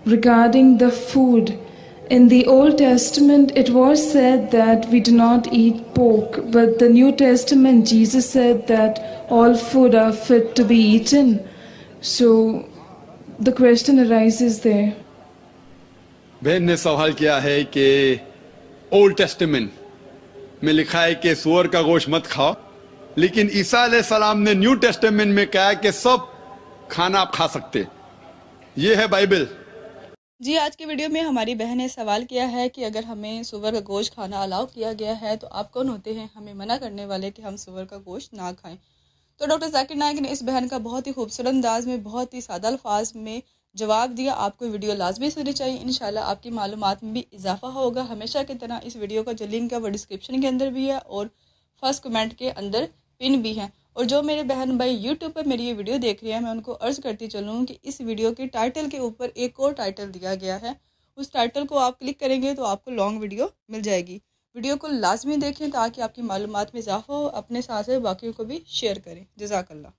regarding the food. In the Old Testament, it was said that we do not eat pork, but the New Testament, Jesus said that all food are fit to be eaten. So the question arises there. बहन ने सवाल किया है कि old testament में लिखा है कि सूअर का गोश्त मत खाओ, लेकिन ईसा अलैहिस्सलाम ने न्यू टेस्टामेंट में कहा है कि सब खाना आप खा सकते। ये है बाइबल। जी, आज की वीडियो में हमारी बहन ने सवाल किया है कि अगर हमें सूअर का गोश्त खाना अलाउ किया गया है तो आप कौन होते हैं हमें मना करने वाले कि हम सूअर का गोश्त ना खाएं। तो डॉक्टर जाकिर नाइक ने इस बहन का बहुत ही खूबसूरत अंदाज में, बहुत ही सादा अल्फाज में जवाब दिया। आपको वीडियो लाजमी सुननी चाहिए, इंशाल्लाह आपकी मालूमात में भी इजाफा होगा। हमेशा की तरह इस वीडियो का जो लिंक है वो डिस्क्रिप्शन के अंदर भी है और फर्स्ट कमेंट के अंदर पिन भी है। और जो मेरे बहन भाई यूट्यूब पर मेरी ये वीडियो देख रहे हैं, मैं उनको अर्ज़ करती चलूँ कि इस वीडियो के टाइटल के ऊपर एक और टाइटल दिया गया है, उस टाइटल को आप क्लिक करेंगे तो आपको लॉन्ग वीडियो मिल जाएगी। वीडियो को लाजमी देखें ताकि आपकी मालूमात में इजाफा हो, अपने साथ बाकियों को भी शेयर करें। जज़ाकल्लाह।